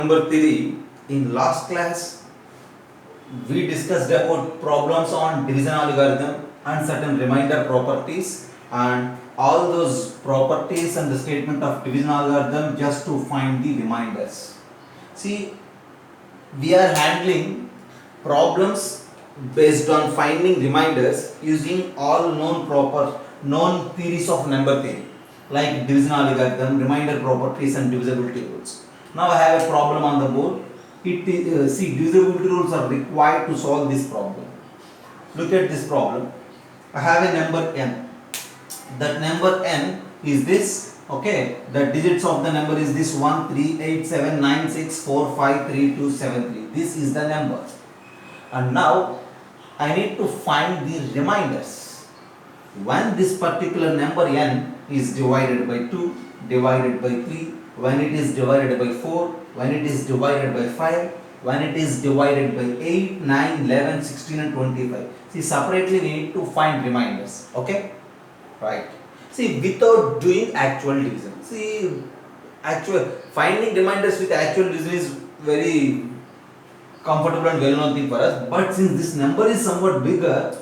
Number 3, in last class we discussed about problems on division algorithm and certain remainder properties, and all those properties and the statement of division algorithm just to find the reminders. See, we are handling problems based on finding reminders using all known theories of number theory like division algorithm, remainder properties and divisibility rules. Now I have a problem on the board. See, divisibility rules are required to solve this problem. Look at this problem. I have a number n. That number n is this. Okay, the digits of the number is this 1, 3, 8, 7, 9, 6, 4, 5, 3, 2, 7, 3. This is the number. And now I need to find the reminders. When this particular number n is divided by 2, divided by 3, when it is divided by 4, when it is divided by 5, when it is divided by 8, 9, 11, 16 and 25. See, separately we need to find reminders. Okay? Right. See, without doing actual division. See, finding reminders with actual division is very comfortable and well known thing for us. But since this number is somewhat bigger,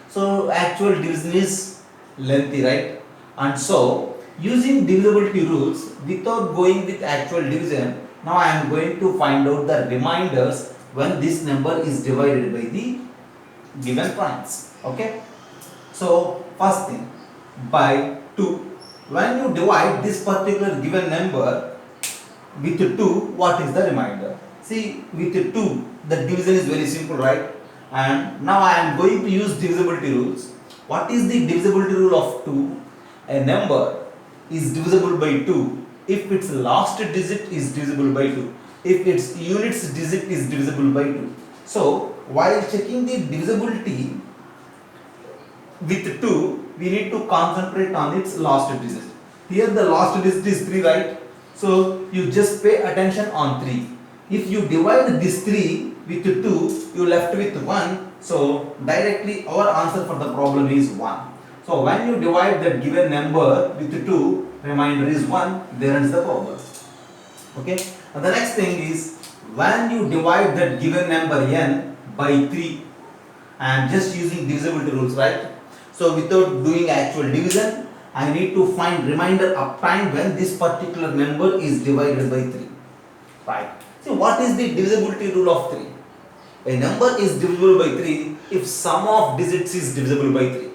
so actual division is lengthy, right? And so, using divisibility rules without going with actual division, now I am going to find out the reminders when this number is divided by the given points. Okay? So, first thing, by 2. When you divide this particular given number with 2, what is the remainder? See, with 2, the division is very simple, right? And now I am going to use divisibility rules. What is the divisibility rule of 2? A number is divisible by 2 if its last digit is divisible by 2. If its units digit is divisible by 2. So, while checking the divisibility with 2, we need to concentrate on its last digit. Here the last digit is 3, right? So, you just pay attention on 3. If you divide this 3 with 2, you left with 1. So, directly our answer for the problem is 1. So, when you divide that given number with 2, remainder is 1, there ends the problem. Okay? And the next thing is, when you divide that given number n by 3, I am just using divisibility rules, right? So, without doing actual division, I need to find remainder obtained when this particular number is divided by 3. Right? See, what is the divisibility rule of 3? A number is divisible by 3 if sum of digits is divisible by 3.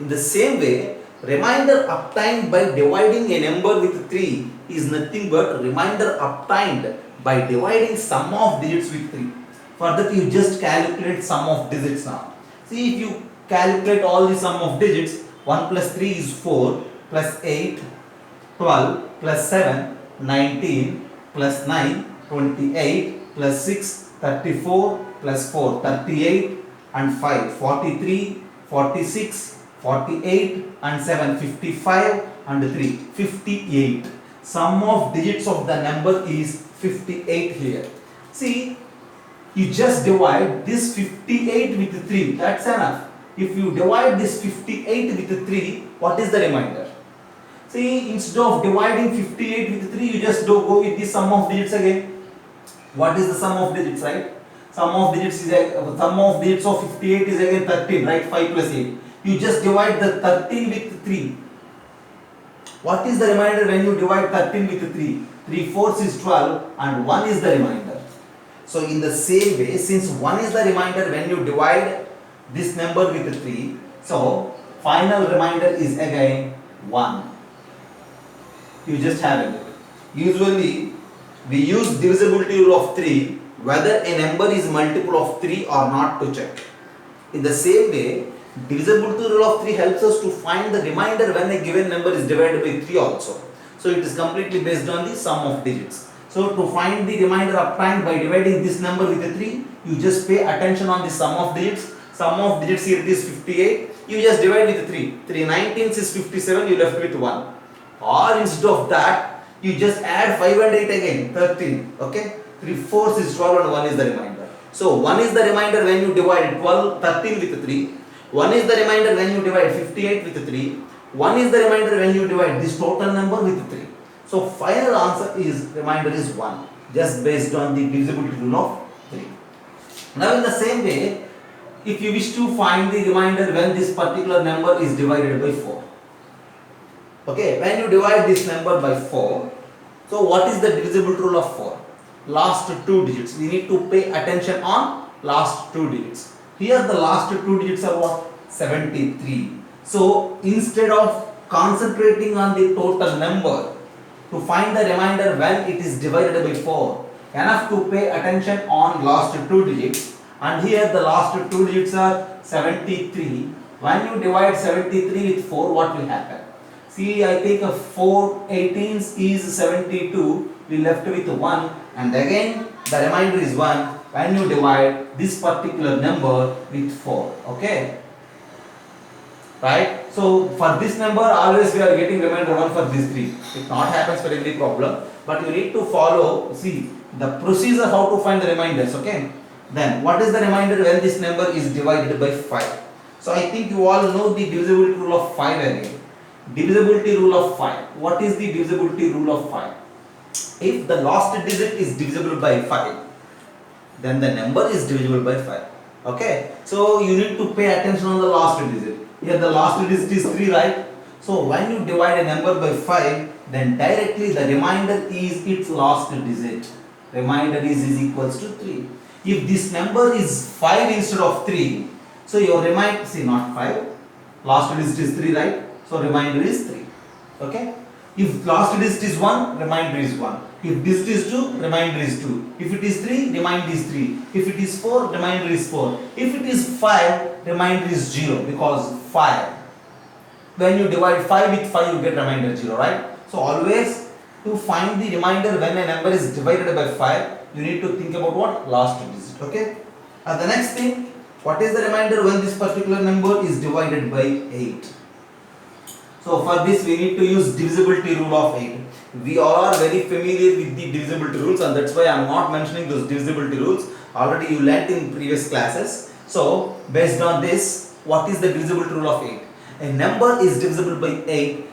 In the same way, remainder obtained by dividing a number with 3 is nothing but remainder obtained by dividing sum of digits with 3. For that, you just calculate sum of digits now. See, if you calculate all the sum of digits, 1 plus 3 is 4, plus 8, 12, plus 7, 19, plus 9, 28, plus 6, 34, plus 4, 38, and 5, 43, 46, 48, and 7, 55, and 3, 58. Sum of digits of the number is 58 here. See, you just divide this 58 with 3, that's enough. If you divide this 58 with 3, what is the remainder? See, instead of dividing 58 with 3, you just go with the sum of digits again. What is the sum of digits, right? Sum of digits of 58 is again 13, right? 5 plus 8. You just divide the 13 with 3. What is the remainder when you divide 13 with 3? 3 fourths is 12 and 1 is the remainder. So in the same way, since 1 is the remainder when you divide this number with 3, so final remainder is again 1. You just have a look. Usually we use divisibility rule of 3 whether a number is multiple of 3 or not to check. In the same way, divisibility rule of 3 helps us to find the remainder when a given number is divided by 3 also. So it is completely based on the sum of digits. So to find the remainder obtained by dividing this number with 3, you just pay attention on the sum of digits. Sum of digits here is 58. You just divide with 3. 3 19s is 57, you left with 1. Or instead of that, you just add 5 and 8 again, 13. Okay? 3 fourths is 12 and 1 is the remainder. So 1 is the remainder when you divide 13 with 3. 1 is the remainder when you divide 58 with 3. 1 is the remainder when you divide this total number with 3. So final answer is remainder is 1. just based on the divisibility rule of 3. Now in the same way, if you wish to find the remainder when this particular number is divided by 4. Okay, when you divide this number by 4, so what is the divisibility rule of 4? Last two digits. We need to pay attention on last two digits. Here the last two digits are what? 73. So instead of concentrating on the total number to find the remainder when it is divided by 4, enough to pay attention on last two digits. And here the last two digits are 73. When you divide 73 with 4, what will happen? See, I take a 4 18s is 72. We left with 1, and again the remainder is 1 when you divide this particular number with 4. Okay, right? So for this number always we are getting remainder 1 for these 3. It not happens for every problem, but you need to follow, see the procedure how to find the remainders. Okay, then what is the remainder when this number is divided by 5? So I think you all know the divisibility rule of 5 again. Divisibility rule of 5. What is the divisibility rule of 5? If the last digit is divisible by 5, then the number is divisible by 5. Okay, so you need to pay attention on the last digit. Here the last digit is 3, right? So when you divide a number by 5, then directly the remainder is its last digit. Remainder is equals to 3. If this number is 5 instead of 3, so your remainder, see, not 5, last digit is 3, right? So remainder is 3. Okay. If last digit is 1, remainder is 1. If this is 2, remainder is 2. If it is 3, remainder is 3. If it is 4, remainder is 4. If it is 5, remainder is 0, because 5. When you divide 5 with 5, you get remainder 0, right? So always to find the remainder when a number is divided by 5, you need to think about what? Last digit. Okay. And the next thing, what is the remainder when this particular number is divided by 8? So for this we need to use divisibility rule of 8. We all are very familiar with the divisibility rules, and that's why I am not mentioning those divisibility rules. Already you learnt in previous classes. So based on this, what is the divisibility rule of 8? A number is divisible by 8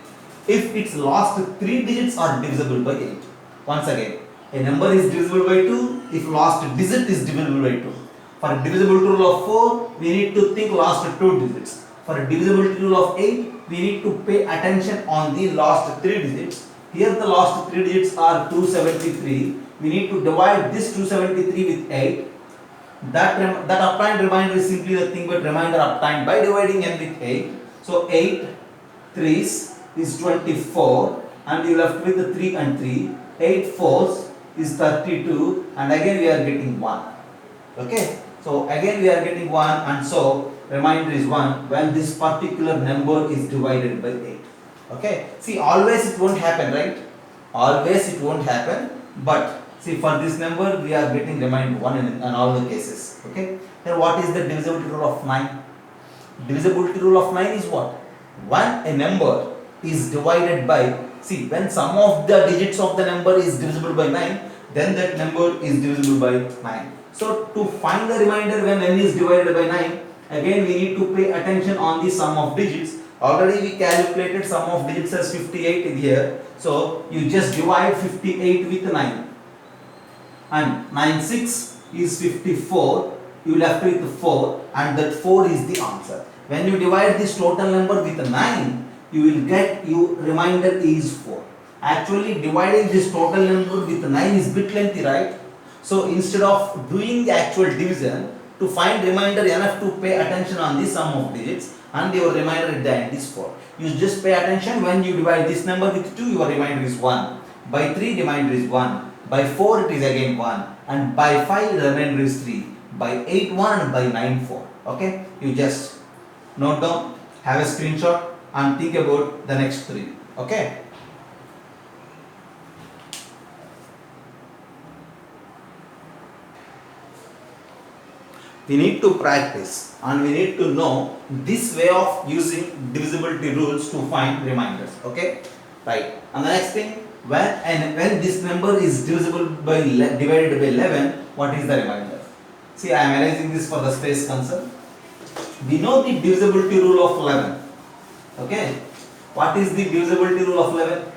if its last 3 digits are divisible by 8. Once again, a number is divisible by 2 if last digit is divisible by 2. For a divisibility rule of 4, we need to think last 2 digits. For a divisibility rule of 8, we need to pay attention on the last 3 digits. Here the last 3 digits are 273. We need to divide this 273 with 8. That obtained remainder is simply nothing but remainder obtained by dividing n with 8. So 8 3s is 24, and you left with the 3 and 3. 8 4s is 32, and again we are getting 1. Okay, so again we are getting 1, and so remainder is 1 when this particular number is divided by 8. Okay, see, always it won't happen, right? Always it won't happen, but see, for this number we are getting remainder 1 in all the cases. Okay, then what is the divisibility rule of 9? Divisibility rule of 9 is what? When a number is divided by, see, when sum of the digits of the number is divisible by 9, then that number is divisible by 9. So to find the remainder when n is divided by 9, again we need to pay attention on the sum of digits. Already we calculated sum of digits as 58 in here. So you just divide 58 with 9. And 9 6 is 54. You left with 4, and that 4 is the answer. When you divide this total number with 9, you will get your remainder is 4. Actually dividing this total number with 9 is bit lengthy, right? So instead of doing the actual division, to find remainder enough to pay attention on the sum of digits, and your remainder at the end is 4. You just pay attention when you divide this number with 2, your remainder is 1. By 3, remainder is 1. By 4, it is again 1. And by 5, the remainder is 3. By 8, 1, and by 9, 4. Okay, you just note down, have a screenshot, and think about the next 3. Okay. We need to practice, and we need to know this way of using divisibility rules to find remainders. Okay, right. And the next thing, when this number is divisible by divided by 11, what is the remainder? See, I am arranging this for the space concern. We know the divisibility rule of 11. Okay, what is the divisibility rule of 11?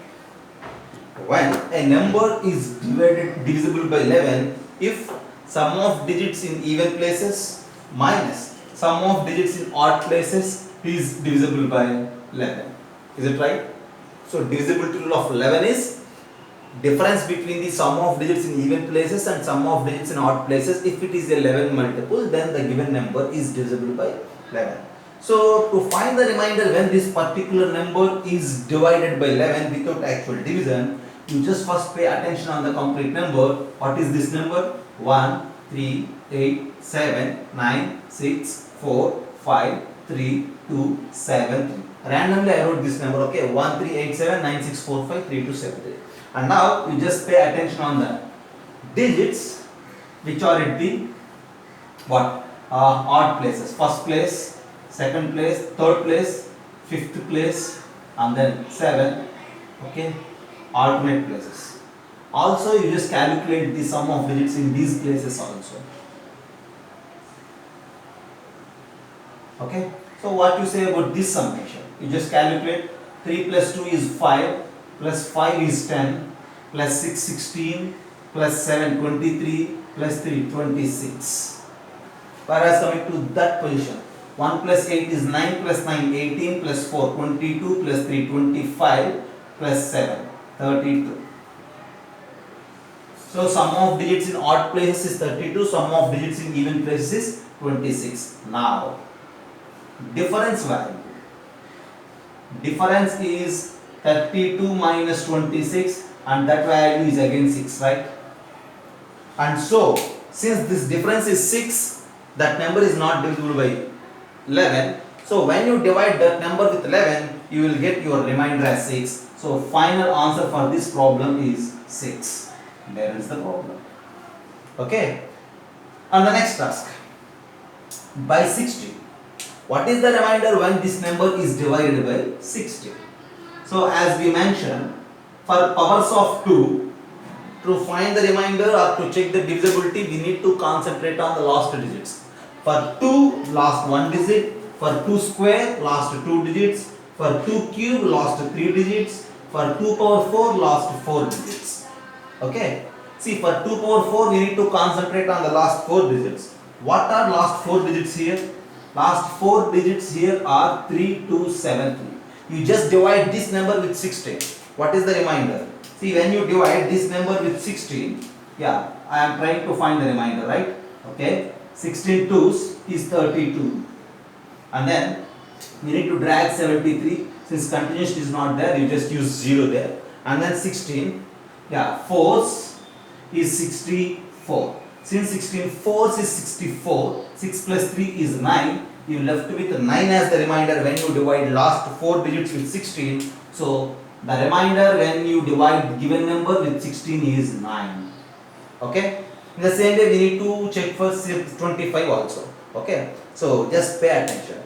when a number is divisible by 11 if sum of digits in even places minus sum of digits in odd places is divisible by 11. Is it right? So divisibility rule of 11 is difference between the sum of digits in even places and sum of digits in odd places. If it is 11 multiple, then the given number is divisible by 11. So to find the remainder when this particular number is divided by 11 without actual division, you just first pay attention on the complete number. What is this number? 1, 3, 8, 7, 9, 6, 4, 5, 3, 2, 7, 3. Randomly I wrote this number, okay? 1, 3, 8, 7, 9, 6, 4, 5, 3, 2, 7, 3. And now you just pay attention on the digits which are at the what? Odd places. First place, second place, third place, fifth place, and then 7. Okay? Alternate places. Also, you just calculate the sum of digits in these places also. Okay? So, what you say about this summation? You just calculate 3 plus 2 is 5, plus 5 is 10, plus 6 16, plus 7 23, plus 3 26. Whereas coming to that position, 1 plus 8 is 9, plus 9 18, plus 4 22, plus 3 25, plus 7 32. So sum of digits in odd places is 32, sum of digits in even places is 26. Now, difference value. Difference is 32 minus 26 and that value is again 6, right? And so, since this difference is 6, that number is not divisible by 11. So, when you divide that number with 11, you will get your remainder as 6. So, final answer for this problem is 6. There is the problem. Okay. And the next task. By 60. What is the remainder when this number is divided by 60? So, as we mentioned, for powers of 2, to find the remainder or to check the divisibility, we need to concentrate on the last digits. For 2, last 1 digit. For 2 square, last 2 digits. For 2 cube, last 3 digits. For 2 power 4, last 4 digits. Okay. See, for 2 power 4, we need to concentrate on the last 4 digits. What are last 4 digits here? Last 4 digits here are 3, 2, 7, 3. You just divide this number with 16. What is the remainder? See, when you divide this number with 16, yeah, I am trying to find the remainder, right? Okay, 16 twos is 32. And then we need to drag 73. Since continuous is not there, you just use 0 there. And then 16, yeah, 4s is 64. Since 16 fours is 64, 6 plus 3 is 9. You left with 9 as the remainder when you divide last 4 digits with 16. So, the remainder when you divide given number with 16 is 9. Okay. In the same way, we need to check for 25 also. Okay. So, just pay attention.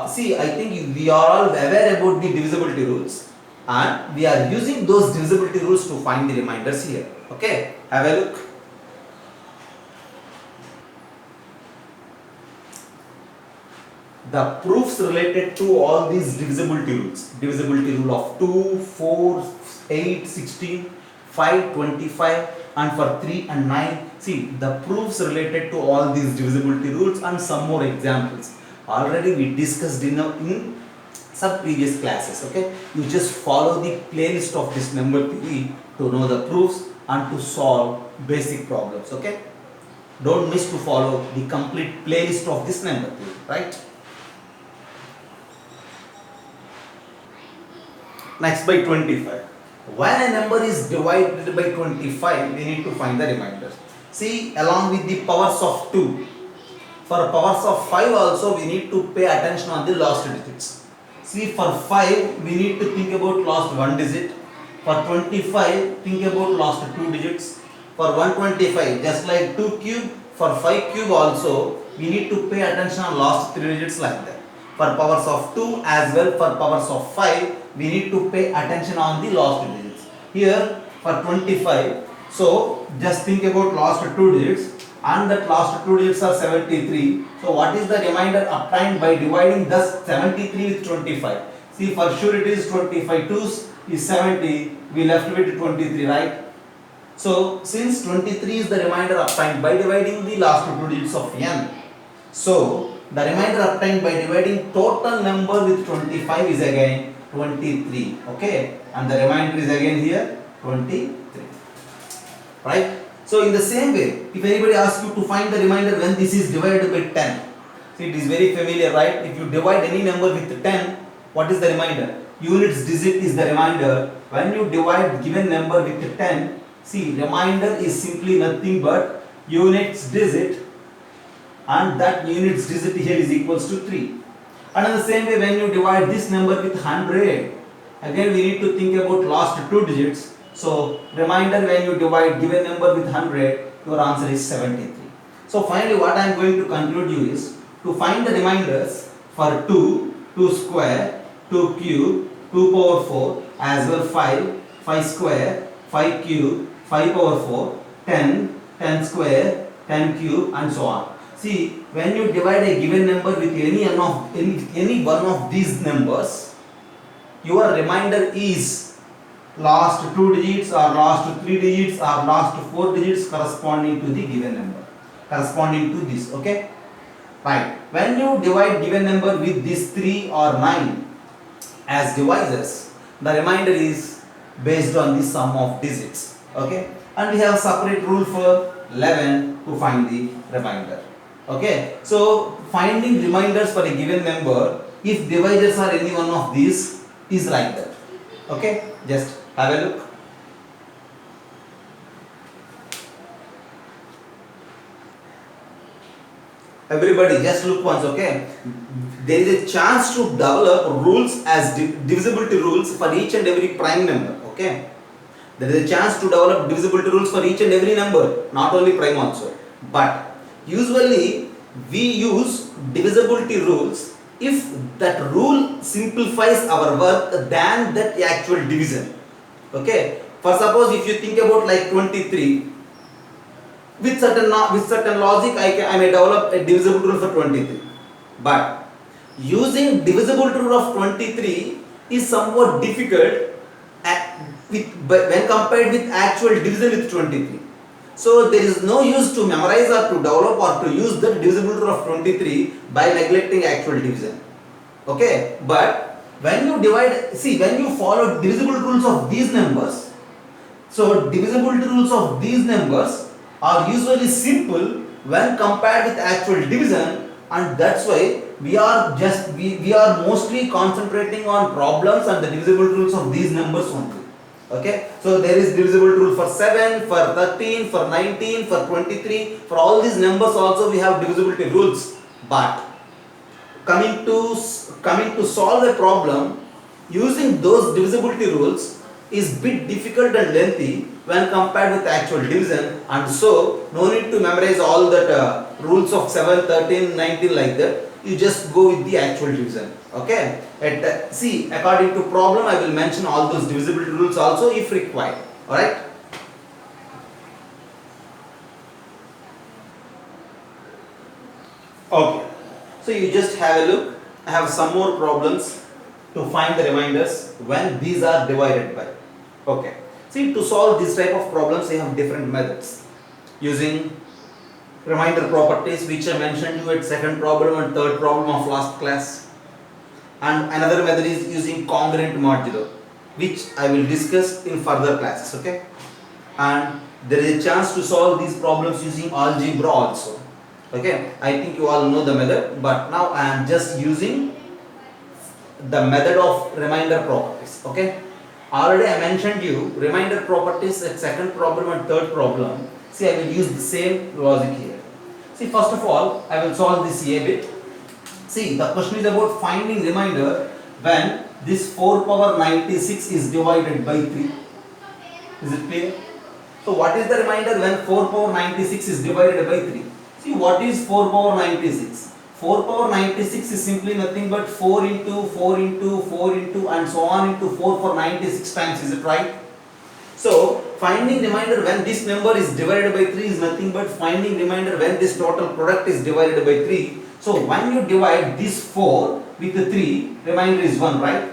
See, I think we are all aware about the divisibility rules. And we are using those divisibility rules to find the remainders here. Okay. Have a look. The proofs related to all these divisibility rules. Divisibility rule of 2, 4, 8, 16, 5, 25 and for 3 and 9. See, the proofs related to all these divisibility rules and some more examples. Already we discussed in some previous classes. Okay, you just follow the playlist of this number theory to know the proofs and to solve basic problems. Okay, don't miss to follow the complete playlist of this number theory, right? Next, by 25. When a number is divided by 25, we need to find the remainder. See, along with the powers of 2, for powers of 5 also we need to pay attention on the last digits. See, for 5 we need to think about last 1 digit. For 25, think about last 2 digits. For 125, just like 2 cube, for 5 cube also we need to pay attention on last 3 digits like that. For powers of 2 as well, for powers of 5, we need to pay attention on the last digits. Here for 25, so just think about last 2 digits and that last 2 digits are 73. So what is the remainder obtained by dividing thus 73 with 25? See, for sure it is 25 twos is 70, we left with 23, right? So since 23 is the remainder obtained by dividing the last two digits of n, so the remainder obtained by dividing total number with 25 is again 23, okay, and the remainder is again here 23, right? So in the same way, if anybody asks you to find the remainder when this is divided by 10, see, it is very familiar, right? If you divide any number with 10, what is the remainder? Units digit is the remainder. When you divide given number with 10, see, remainder is simply nothing but units digit, and that units digit here is equals to 3. And in the same way, when you divide this number with 100, again we need to think about last two digits. So remainder when you divide given number with 100, your answer is 73. So finally what I am going to conclude you is to find the remainders for 2, 2 square, 2 cube, 2 power 4, as well 5, 5 square, 5 cube, 5 power 4, 10, 10 square, 10 cube, and so on. See, when you divide a given number with any one of these numbers, your remainder is last two digits or last three digits or last four digits corresponding to the given number, corresponding to this, okay? Right. When you divide given number with this 3 or 9 as divisors, the remainder is based on the sum of digits, okay? And we have separate rule for 11 to find the remainder, okay? So finding remainders for a given number, if divisors are any one of these, is like that, okay? Just have a look. Everybody just look once, okay? There is a chance to develop rules as divisibility rules for each and every prime number, okay? There is a chance to develop divisibility rules for each and every number, not only prime also. But usually we use divisibility rules if that rule simplifies our work than that actual division, okay? For suppose if you think about like 23, with certain logic I may develop a divisibility rule for 23, but using divisibility rule of 23 is somewhat difficult when compared with actual division with 23. So there is no use to memorize or to develop or to use the divisibility rule of 23 by neglecting actual division, okay? But when you divide, see, when you follow divisibility rules of these numbers, so divisibility rules of these numbers are usually simple when compared with actual division, and that's why we are mostly concentrating on problems and the divisibility rules of these numbers only, okay? So there is divisibility rule for 7, for 13, for 19, for 23, for all these numbers also we have divisibility rules. But coming to solve a problem using those divisibility rules is bit difficult and lengthy when compared with actual division, and so no need to memorize all that rules of 7, 13, 19 like that. You just go with the actual division, okay? See, according to problem I will mention all those divisibility rules also if required, alright? Okay, so you just have a look. I have some more problems to find the remainders when these are divided by, okay? See, to solve this type of problems, we have different methods using remainder properties, which I mentioned you at second problem and third problem of last class. And another method is using congruent modulo, which I will discuss in further classes, okay? And there is a chance to solve these problems using algebra also, okay? I think you all know the method, but now I am just using the method of remainder properties, okay? Already I mentioned you remainder properties at second problem and third problem. See, I will use the same logic here. See, first of all, I will solve this A bit. See, the question is about finding remainder when this 4 power 96 is divided by 3. Is it clear? So what is the remainder when 4 power 96 is divided by 3? See, what is 4 power 96? 4 power 96 is simply nothing but 4 into 4 into 4 into and so on into 4 for 96 times, is it right? So finding remainder when this number is divided by 3 is nothing but finding remainder when this total product is divided by 3. So when you divide this 4 with the 3, remainder is 1, right?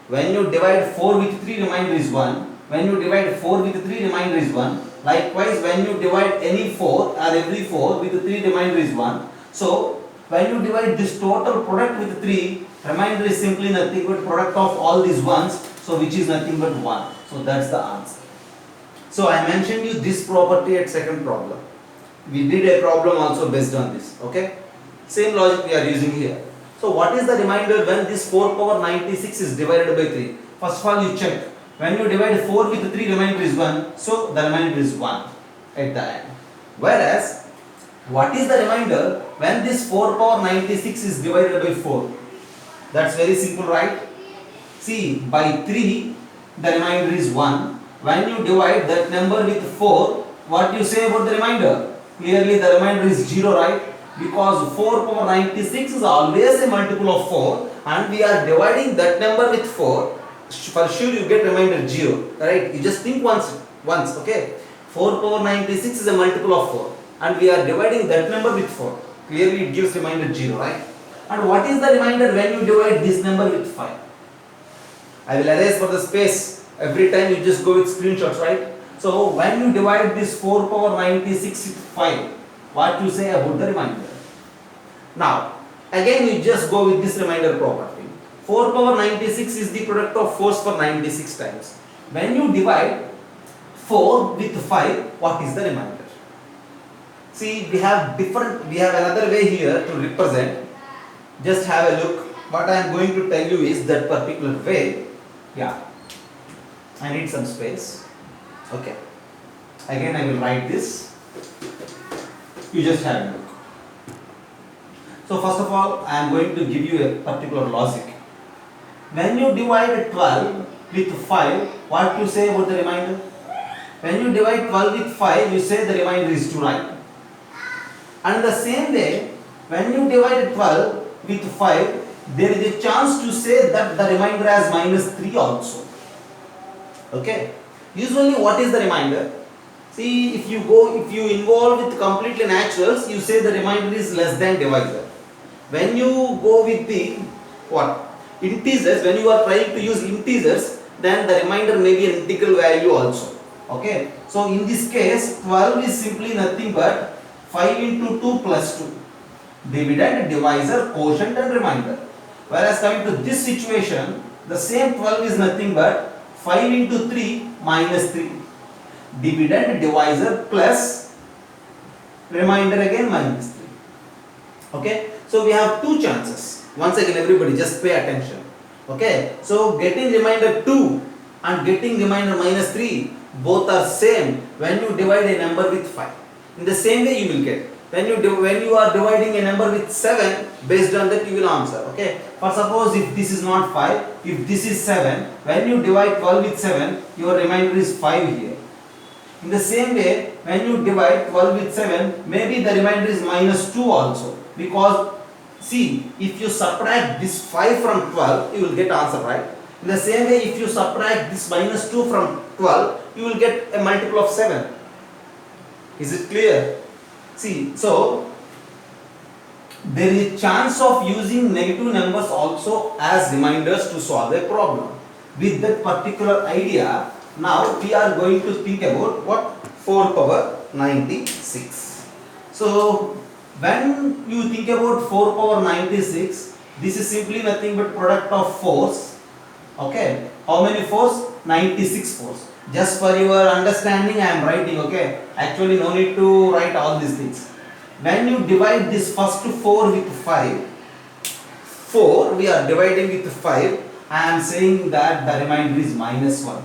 When you divide 4 with 3, remainder is 1. When you divide 4 with 3, remainder is 1. Likewise, when you divide any 4 or every 4 with 3, remainder is 1. So, when you divide this total product with 3, remainder is simply nothing but product of all these ones, so which is nothing but 1. So, that's the answer. So, I mentioned you this property at second problem. We did a problem also based on this, okay? Same logic we are using here. So what is the remainder when this 4 power 96 is divided by 3? First of all you check. When you divide 4 with 3, remainder is 1. So the remainder is 1 at the end. Whereas, what is the remainder when this 4 power 96 is divided by 4? That's very simple, right? See, by 3, the remainder is 1. When you divide that number with 4, what you say about the remainder? Clearly the remainder is 0, right? Because 4 power 96 is always a multiple of 4 and we are dividing that number with 4. For sure you get remainder 0, right? You just think once, okay? 4 power 96 is a multiple of 4 and we are dividing that number with 4. Clearly it gives remainder 0, right? And what is the remainder when you divide this number with 5? I will erase for the space. Every time you just go with screenshots, right? So when you divide this 4 power 96 with 5, what you say about the remainder? Now, again you just go with this remainder property. 4 power 96 is the product of 4s for 96 times. When you divide 4 with 5, what is the remainder? See, we have another way here to represent. Just have a look. What I am going to tell you is that particular way. Yeah, I need some space. Okay. Again I will write this. You just have a look. So first of all, I am going to give you a particular logic. When you divide 12 with 5, what you say about the remainder? When you divide 12 with 5, you say the remainder is 2, right? And the same way, when you divide 12 with 5, there is a chance to say that the remainder as minus 3 also. Okay? Usually what is the remainder? See, if you involve with completely naturals, you say the remainder is less than divisor. When you go with the integers, when you are trying to use integers, then the remainder may be an integral value also. Okay? So in this case, 12 is simply nothing but 5 into 2 plus 2. Dividend, divisor, quotient and remainder. Whereas coming to this situation, the same 12 is nothing but 5 into 3 minus 3. Dividend, divisor plus remainder again minus 3. Okay? So we have two chances. Once again everybody just pay attention. Okay? So getting remainder 2 and getting remainder minus 3 both are same when you divide a number with 5. In the same way you will get. When you are dividing a number with 7, based on that you will answer. Okay? For suppose if this is not 5, if this is 7, when you divide 12 with 7, your remainder is 5 here. In the same way, when you divide 12 with 7, maybe the remainder is minus 2 also. Because, see, if you subtract this 5 from 12, you will get answer, right? In the same way, if you subtract this minus 2 from 12, you will get a multiple of 7. Is it clear? See, so, there is a chance of using negative numbers also as reminders to solve a problem. With that particular idea, now we are going to think about what? 4 power 96. So, when you think about 4 power 96, this is simply nothing but product of 4s. Okay? How many 4s? 96 4s. Just for your understanding I am writing, okay? Actually no need to write all these things. When you divide this first 4 with 5, 4 we are dividing with 5, I am saying that the remainder is minus 1.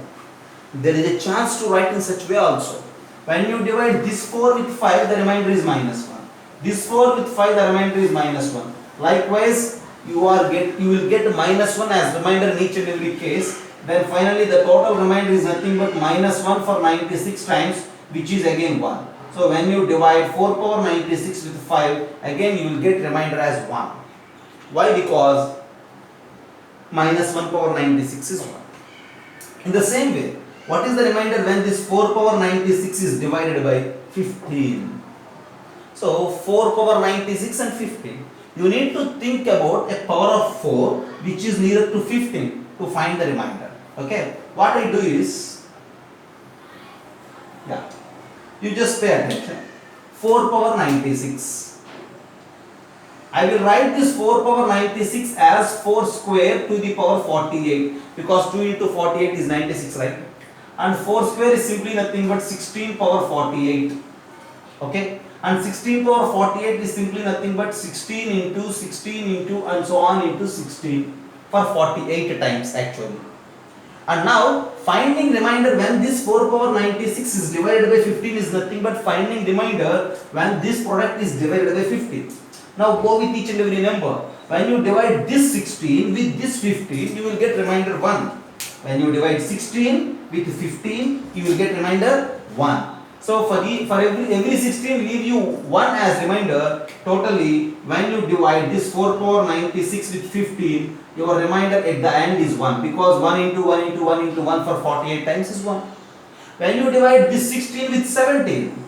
There is a chance to write in such way also. When you divide this 4 with 5, the remainder is minus 1. This 4 with 5, the remainder is minus 1. Likewise, you will get minus 1 as remainder in each and every case. Then finally the total remainder is nothing but minus 1 for 96 times, which is again 1. So when you divide 4 power 96 with 5, again you will get remainder as 1. Why? Because minus 1 power 96 is 1. In the same way, what is the remainder when this 4 power 96 is divided by 15? So 4 power 96 and 15. You need to think about a power of 4 which is nearer to 15. to find the remainder. Okay, what I do is, yeah, you just pay attention. 4 power 96. I will write this 4 power 96 as 4 square to the power 48, because 2 into 48 is 96, right? And 4 square is simply nothing but 16 power 48. Okay, and 16 power 48 is simply nothing but 16 into 16 into and so on into 16 for 48 times actually. And now finding remainder when this 4 power 96 is divided by 15 is nothing but finding remainder when this product is divided by 15. Now go with each and every number. When you divide this 16 with this 15, you will get remainder 1. When you divide 16 with 15, you will get remainder 1. So for every 16 leave you 1 as remainder. Totally, when you divide this 4 power 96 with 15, your remainder at the end is 1, because 1 into 1 into 1 into 1 for 48 times is 1. When you divide this 16 with 17,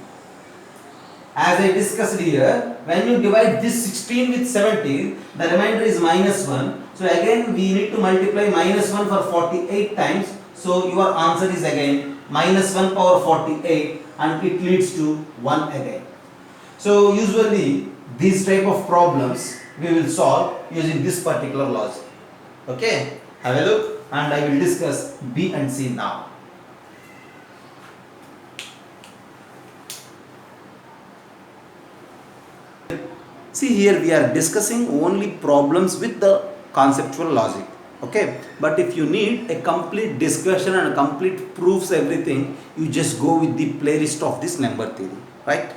as I discussed here, when you divide this 16 with 17, the remainder is minus 1. So again we need to multiply minus 1 for 48 times. So your answer is again minus 1 power 48, and it leads to 1 again. So usually these type of problems we will solve using this particular logic. Okay, have a look, and I will discuss B and C now. See, here we are discussing only problems with the conceptual logic. Okay, but if you need a complete discussion and complete proofs everything, you just go with the playlist of this number theory, right?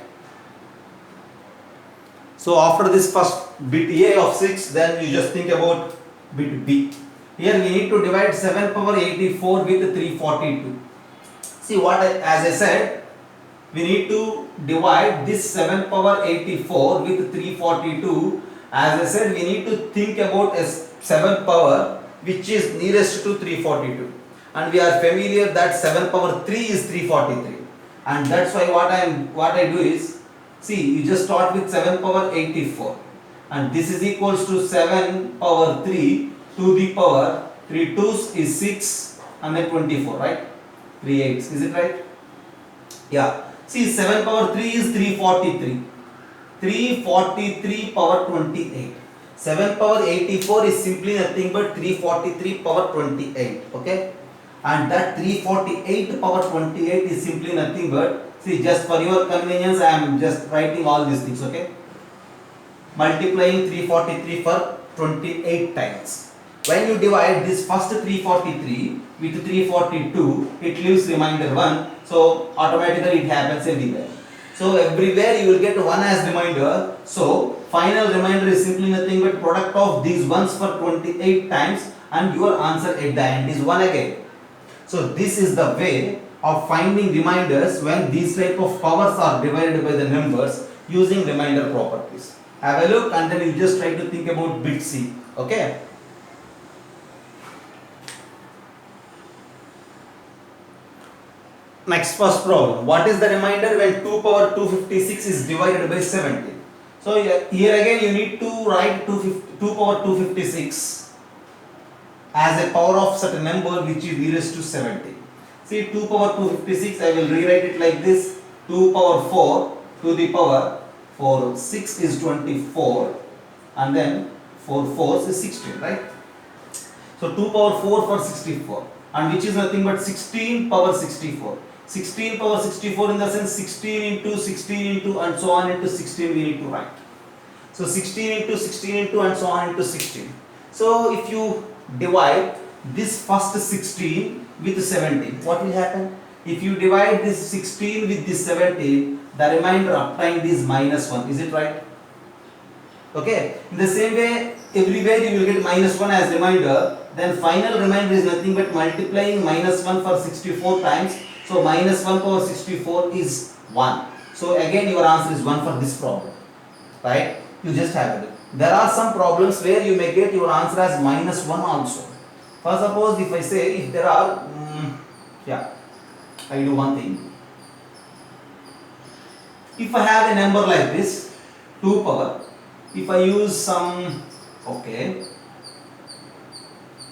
So after this first bit A of 6, then you just think about bit B. Here we need to divide 7 power 84 with 342. See what as I said, we need to divide this 7 power 84 with 342. As I said, we need to think about a 7 power which is nearest to 342, and we are familiar that 7 power 3 is 343, and that's why what I do is, see, you just start with 7 power 84, and this is equals to 7 power 3 to the power 3 2s is 6 and then 24, right? 3 8s, is it right? Yeah. See, 7 power 3 is 343. 343 power 28. 7 power 84 is simply nothing but 343 power 28. Okay? And that 348 power 28 is simply nothing but, see, just for your convenience, I am just writing all these things. Okay? Multiplying 343 for 28 times. When you divide this first 343 with 342, it leaves remainder 1. So automatically it happens everywhere. So everywhere you will get 1 as remainder. So final remainder is simply nothing but product of these ones for 28 times, and your answer at the end is 1 again. So this is the way of finding remainders when these type of powers are divided by the numbers using remainder properties. Have a look, and then you just try to think about bit C. Okay? Next, first problem. What is the remainder when 2 power 256 is divided by 70? So here again you need to write 2 power 256 as a power of certain number which is nearest to 70. See, 2 power 256, I will rewrite it like this. 2 power 4 to the power 4, 6 is 24, and then 4 4s is 16, right? So 2 power 4 for 64, and which is nothing but 16 power 64. 16 power 64 in the sense 16 into 16 into and so on into 16 we need to write. So 16 into 16 into and so on into 16. So if you divide this first 16 with 17, what will happen? If you divide this 16 with this 17, the remainder obtained is minus 1. Is it right? Okay. In the same way, everywhere you will get minus 1 as remainder. Then final remainder is nothing but multiplying minus 1 for 64 times. So minus 1 power 64 is 1. So again your answer is 1 for this problem. Right? You just have it. There are some problems where you may get your answer as minus 1 also. For suppose if I say, if there are, I do one thing. If I have a number like this, 2 power, if I use some, okay,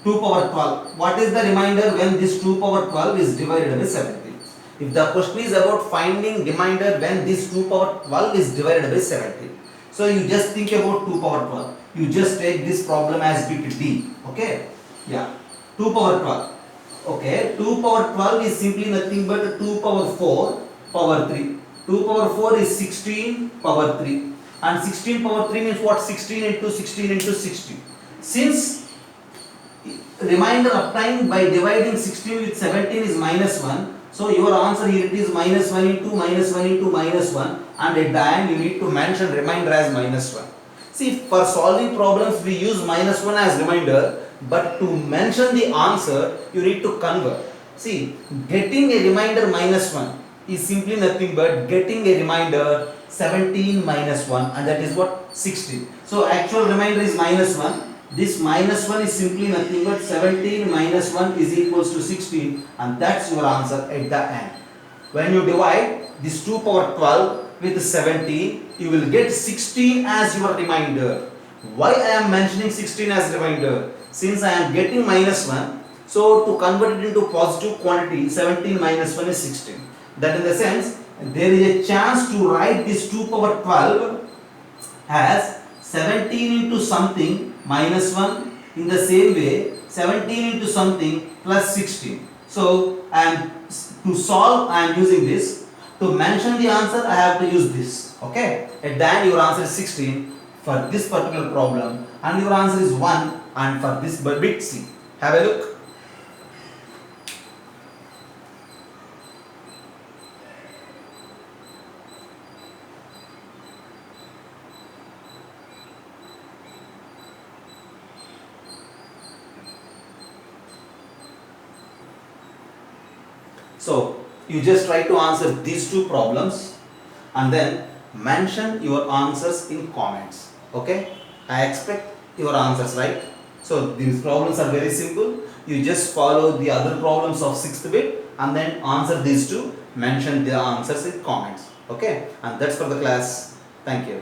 2 power 12. What is the remainder when this 2 power 12 is divided by 17? If the question is about finding remainder when this 2 power 12 is divided by 17, so you just think about 2 power 12. You just take this problem as bit D. Okay? Yeah. 2 power 12. Okay. 2 power 12 is simply nothing but 2 power 4 power 3. 2 power 4 is 16 power 3. And 16 power 3 means what? 16 into 16 into 16. Since remainder obtained by dividing 16 with 17 is minus 1. So your answer here it is minus 1 into minus 1 into minus 1, and at the end you need to mention remainder as minus 1. See, for solving problems we use minus 1 as remainder, but to mention the answer you need to convert. See, getting a remainder minus 1 is simply nothing but getting a remainder 17 minus 1, and that is what? 16. So actual remainder is minus 1. This minus 1 is simply nothing but 17 minus 1 is equals to 16, and that's your answer at the end. When you divide this 2 power 12 with 17, you will get 16 as your remainder. Why I am mentioning 16 as remainder? Since I am getting minus 1, so to convert it into positive quantity, 17 minus 1 is 16. That in the sense, there is a chance to write this 2 power 12 as 17 into something minus 1. In the same way, 17 into something plus 16. So to solve I am using this. To mention the answer I have to use this. Okay? At the end your answer is 16 for this particular problem, and your answer is 1, and for this bit C. Have a look. So you just try to answer these two problems and then mention your answers in comments. Okay? I expect your answers, right? So these problems are very simple. You just follow the other problems of 6th bit and then answer these two, mention the answers in comments. Okay? And that's for the class. Thank you.